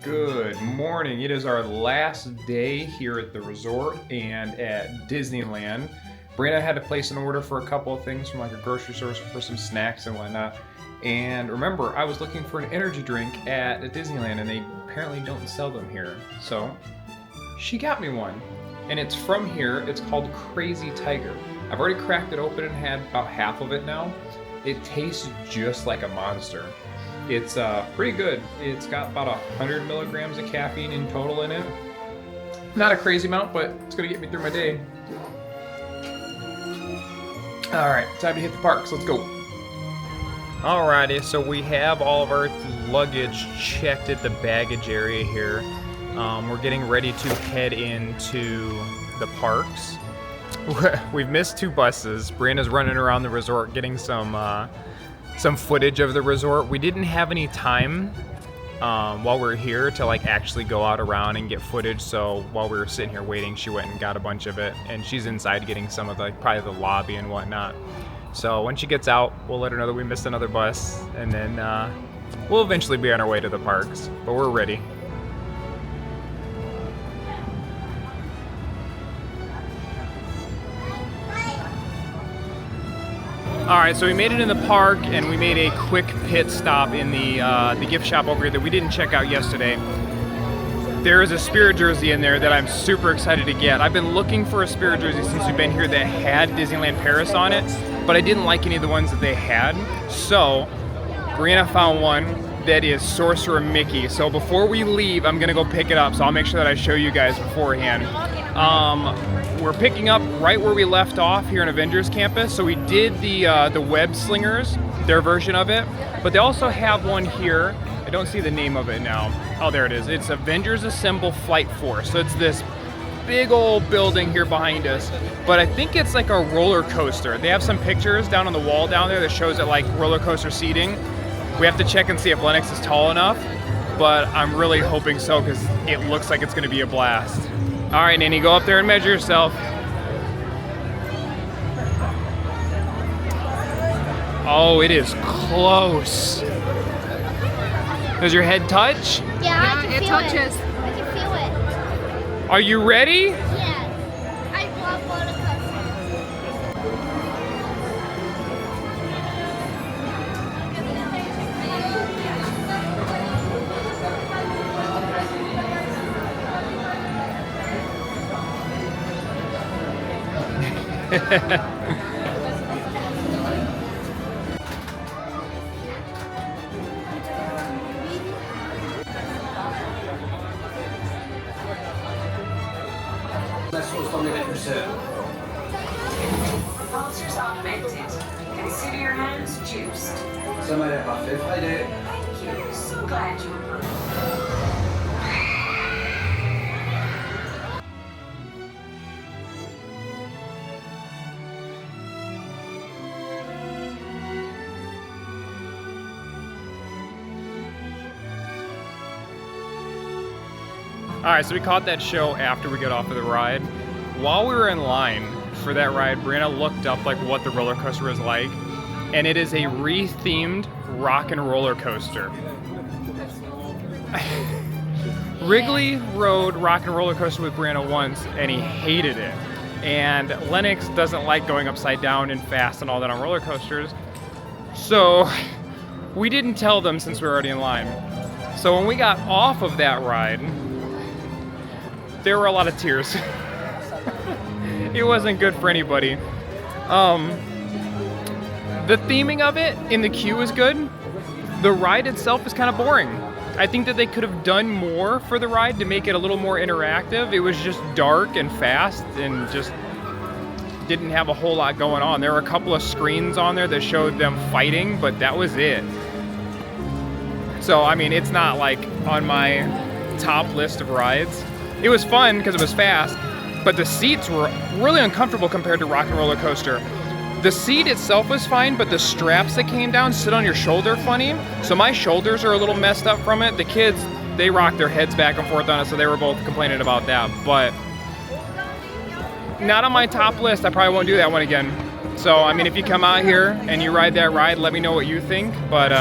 Good morning. It is our last day here at the resort and at Disneyland. Brianna had to place an order for a couple of things from like a grocery store for some snacks and whatnot. And remember, I was looking for an energy drink at Disneyland and they apparently don't sell them here. So she got me one. And it's from here. It's called Crazy Tiger. I've already cracked it open and had about half of it now. It tastes just like a Monster. It's pretty good. It's got about 100 milligrams of caffeine in total in it. Not a crazy amount, but it's gonna get me through my day. All right, time to hit the parks. Let's go. Alrighty, so we have all of our luggage checked at the baggage area here. We're getting ready to head into the parks. We've missed 2 buses. Brianna's running around the resort getting some footage of the resort. We didn't have any time while we were here to like actually go out around and get footage, so while we were sitting here waiting, she went and got a bunch of it, and she's inside getting some of the probably the lobby and whatnot. So when she gets out, we'll let her know that we missed another bus, and then we'll eventually be on our way to the parks, but we're ready. Alright, so we made it in the park and we made a quick pit stop in the gift shop over here that we didn't check out yesterday. There is a Spirit jersey in there that I'm super excited to get. I've been looking for a Spirit jersey since we've been here that had Disneyland Paris on it, but I didn't like any of the ones that they had. So, Brianna found one that is Sorcerer Mickey. So before we leave, I'm gonna go pick it up, so I'll make sure that I show you guys beforehand. We're picking up right where we left off here in Avengers Campus. So we did the Web Slingers, their version of it, but they also have one here. I don't see the name of it now. Oh, there it is. It's Avengers Assemble Flight Force. So it's this big old building here behind us, but I think it's like a roller coaster. They have some pictures down on the wall down there that shows it like roller coaster seating. We have to check and see if Lennox is tall enough, but I'm really hoping so because it looks like it's gonna be a blast. All right, Nanny, go up there and measure yourself. Oh, it is close. Does your head touch? Yeah, it touches. I can feel it. Are you ready? Yes. I love roller Pulsars augmented. Consider your hands juiced. Ça m'a l'air parfait, Friday. Thank you. So glad you approved. Alright, so we caught that show after we got off of the ride. While we were in line for that ride, Brianna looked up like what the roller coaster was like, and it is a re-themed rock and roller coaster. Wrigley rode rock and roller coaster with Brianna once, and he hated it. And Lennox doesn't like going upside down and fast and all that on roller coasters. So we didn't tell them since we were already in line. So when we got off of that ride, there were a lot of tears. It wasn't good for anybody. The theming of it in the queue is good. The ride itself is kind of boring. I think that they could have done more for the ride to make it a little more interactive. It was just dark and fast and just didn't have a whole lot going on. There were a couple of screens on there that showed them fighting, but that was it. So, I mean, it's not like on my top list of rides. It was fun because it was fast, but the seats were really uncomfortable compared to Rock and Roller Coaster. The seat itself was fine, but the straps that came down sit on your shoulder funny. So my shoulders are a little messed up from it. The kids, they rocked their heads back and forth on it, so they were both complaining about that. But not on my top list. I probably won't do that one again. So, I mean, if you come out here and you ride that ride, let me know what you think. But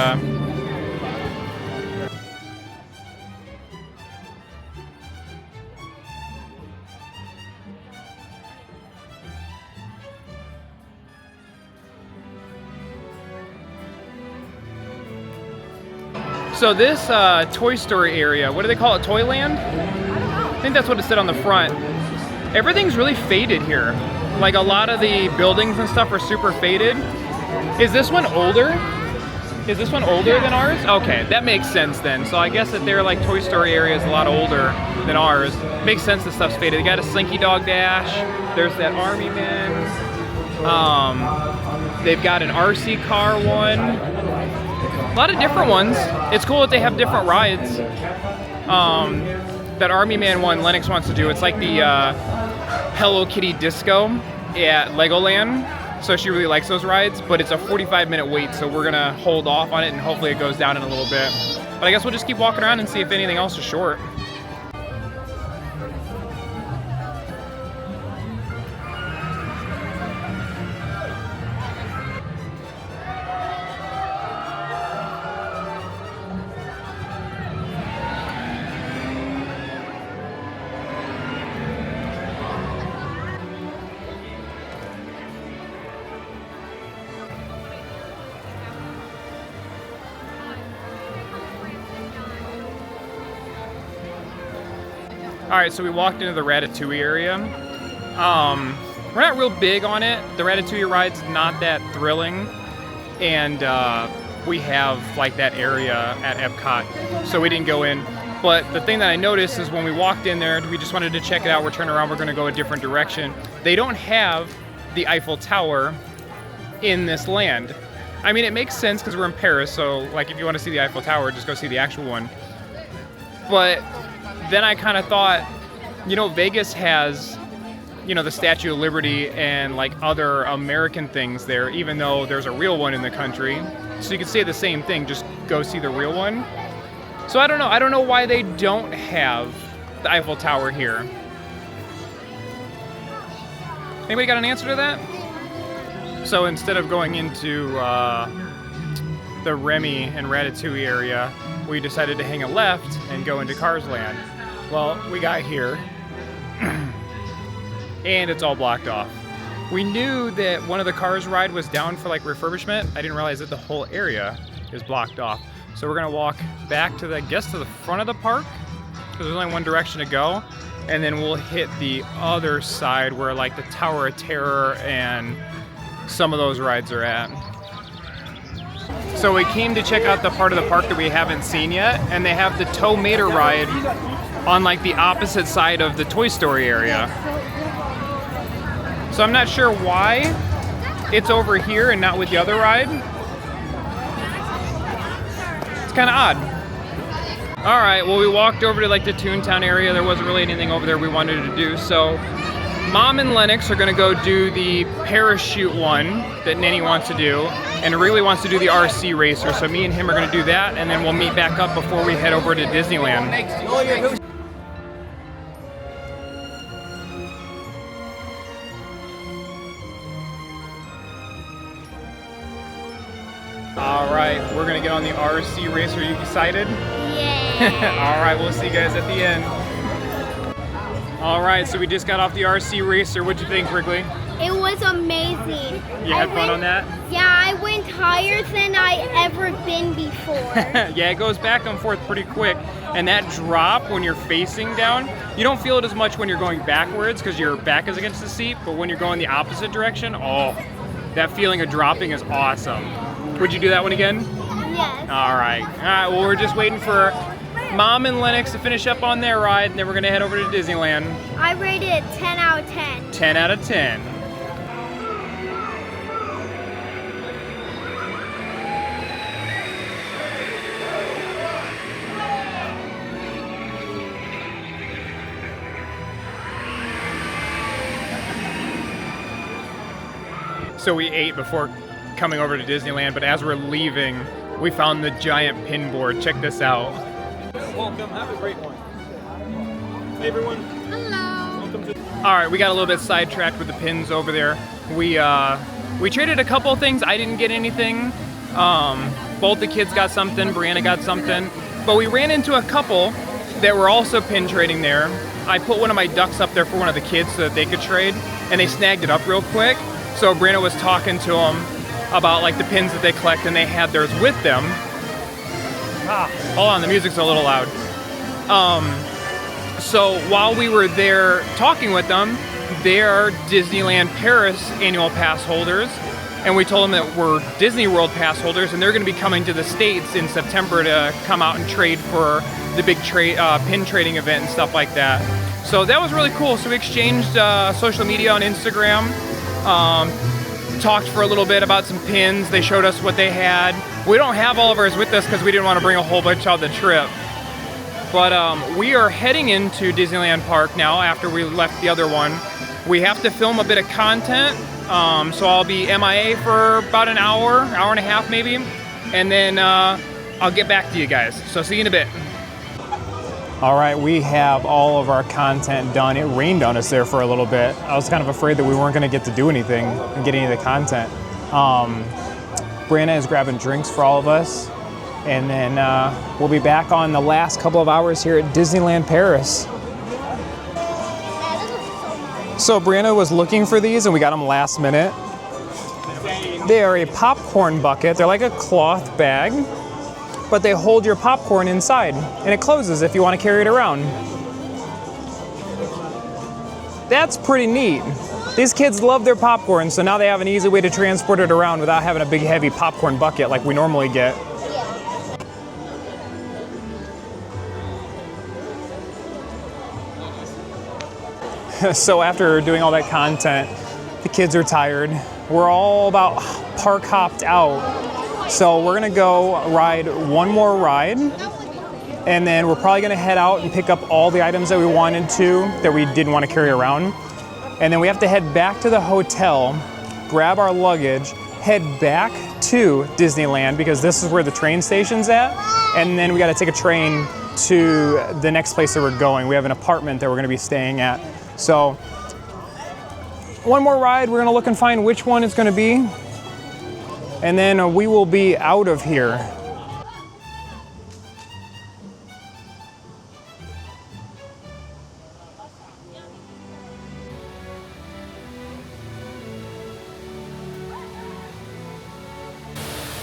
So this Toy Story area, what do they call it? Toyland? I think that's what it said on the front. Everything's really faded here. Like a lot of the buildings and stuff are super faded. Is this one older? Is this one older than ours? Okay, that makes sense then. So I guess that their like Toy Story area is a lot older than ours. Makes sense the stuff's faded. They got a Slinky Dog Dash. There's that Army Man. They've got an RC car one. A lot of different ones. It's cool that they have different rides. That Army Man one Lennox wants to do. It's like the Hello Kitty Disco at Legoland. So she really likes those rides, but it's a 45-minute wait, so we're gonna hold off on it and hopefully it goes down in a little bit. But I guess we'll just keep walking around and see if anything else is short. All right, so we walked into the Ratatouille area. We're not real big on it. The Ratatouille ride's not that thrilling. And we have like that area at Epcot, so we didn't go in. But the thing that I noticed is when we walked in there, we just wanted to check it out. We're turning around, we're gonna go a different direction. They don't have the Eiffel Tower in this land. I mean, it makes sense because we're in Paris, so like if you want to see the Eiffel Tower, just go see the actual one. But then I kind of thought, you know, Vegas has, you know, the Statue of Liberty and like other American things there, even though there's a real one in the country. So you could say the same thing, just go see the real one. So I don't know why they don't have the Eiffel Tower here. Anybody got an answer to that? So instead of going into the Remy and Ratatouille area, we decided to hang a left and go into Cars Land. Well, we got here and it's all blocked off. We knew that one of the Cars ride was down for like refurbishment. I didn't realize that the whole area is blocked off. So we're gonna walk back to the, I guess, to the front of the park, because there's only one direction to go, and then we'll hit the other side where like the Tower of Terror and some of those rides are at. So we came to check out the part of the park that we haven't seen yet, and they have the Tow Mater ride on like the opposite side of the Toy Story area. So I'm not sure why it's over here and not with the other ride. It's kind of odd. All right, well, we walked over to like the Toontown area. There wasn't really anything over there we wanted to do. So Mom and Lennox are gonna go do the parachute one that Nanny wants to do, and really wants to do the RC racer. So me and him are gonna do that, and then we'll meet back up before we head over to Disneyland. All right, we're gonna get on the RC racer. Are you excited? Yeah. All right, we'll see you guys at the end. All right, so we just got off the RC racer. What'd you think, Wrigley? It was amazing. You had fun on that? Yeah, I went higher than I ever been before. Yeah, it goes back and forth pretty quick. And that drop when you're facing down, you don't feel it as much when you're going backwards because your back is against the seat, but when you're going the opposite direction, oh, that feeling of dropping is awesome. Would you do that one again? Yes. All right, well, we're just waiting for Mom and Lennox to finish up on their ride, and then we're gonna head over to Disneyland. I rated it 10 out of 10. 10 out of 10. So we ate before coming over to Disneyland, but as we're leaving, we found the giant pin board. Check this out. Welcome, have a great one. Hey everyone. Hello. Welcome to... All right, we got a little bit sidetracked with the pins over there. We traded a couple things. I didn't get anything. Both the kids got something, Brianna got something, but we ran into a couple that were also pin trading there. I put one of my ducks up there for one of the kids so that they could trade, and they snagged it up real quick. So Brianna was talking to them about like the pins that they collect, and they had theirs with them. Hold on, the music's a little loud. So while we were there talking with them, they're Disneyland Paris annual pass holders, and we told them that we're Disney World pass holders, and they're going to be coming to the States in September to come out and trade for the big pin trading event and stuff like that. So that was really cool. So we exchanged social media on Instagram, talked for a little bit about some pins. They showed us what they had. We don't have all of ours with us because we didn't want to bring a whole bunch on the trip. But we are heading into Disneyland Park now after we left the other one. We have to film a bit of content, so I'll be MIA for about an hour, hour and a half maybe, and then I'll get back to you guys. So see you in a bit. All right, we have all of our content done. It rained on us there for a little bit. I was kind of afraid that we weren't going to get to do anything and get any of the content. Brianna is grabbing drinks for all of us, and then we'll be back on the last couple of hours here at Disneyland Paris. So Brianna was looking for these, and we got them last minute. They are a popcorn bucket. They're like a cloth bag, but they hold your popcorn inside, and it closes if you want to carry it around. That's pretty neat. These kids love their popcorn, so now they have an easy way to transport it around without having a big heavy popcorn bucket like we normally get. So after doing all that content, the kids are tired. We're all about park hopped out. So we're gonna go ride one more ride, and then we're probably gonna head out and pick up all the items that we wanted to, that we didn't want to carry around. And then we have to head back to the hotel, grab our luggage, head back to Disneyland because this is where the train station's at. And then we gotta take a train to the next place that we're going. We have an apartment that we're gonna be staying at. So one more ride, we're gonna look and find which one it's gonna be, and then we will be out of here.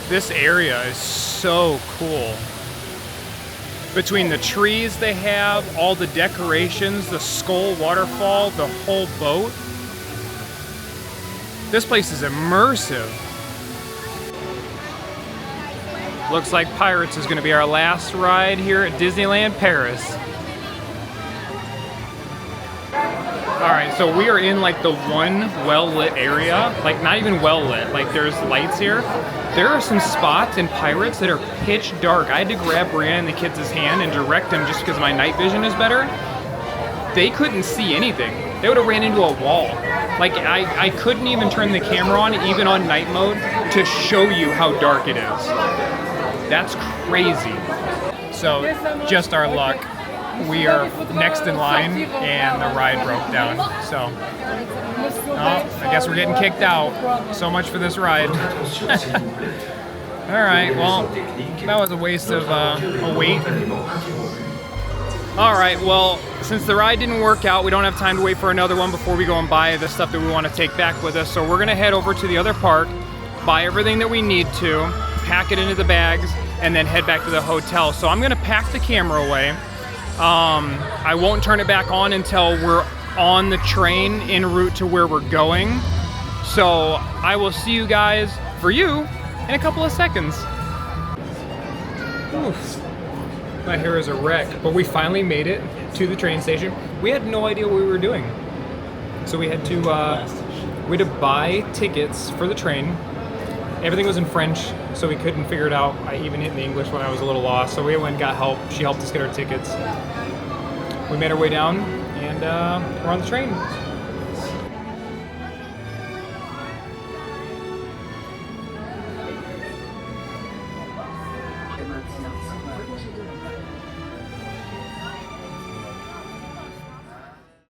This area is so cool. Between the trees they have, all the decorations, the skull waterfall, the whole boat. This place is immersive. Looks like Pirates is going to be our last ride here at Disneyland Paris. Alright, so we are in like the one well-lit area. Like not even well-lit, like there's lights here. There are some spots in Pirates that are pitch dark. I had to grab Brianna and the kids' hand and direct them just because my night vision is better. They couldn't see anything. They would have ran into a wall. Like I couldn't even turn the camera on, even on night mode, to show you how dark it is. That's crazy. So, just our luck. We are next in line and the ride broke down. So, I guess we're getting kicked out. So much for this ride. All right, well, that was a waste of a wait. All right, well, since the ride didn't work out, we don't have time to wait for another one before we go and buy the stuff that we want to take back with us. So we're gonna head over to the other park, buy everything that we need to, pack it into the bags, and then head back to the hotel. So I'm gonna pack the camera away. I won't turn it back on until we're on the train en route to where we're going. So I will see you guys, for you, in a couple of seconds. Oof. My hair is a wreck, but we finally made it to the train station. We had no idea what we were doing. So we had to buy tickets for the train. Everything was in French, so we couldn't figure it out. I even hit in the English when I was a little lost, so we went and got help. She helped us get our tickets. We made our way down, and we're on the train.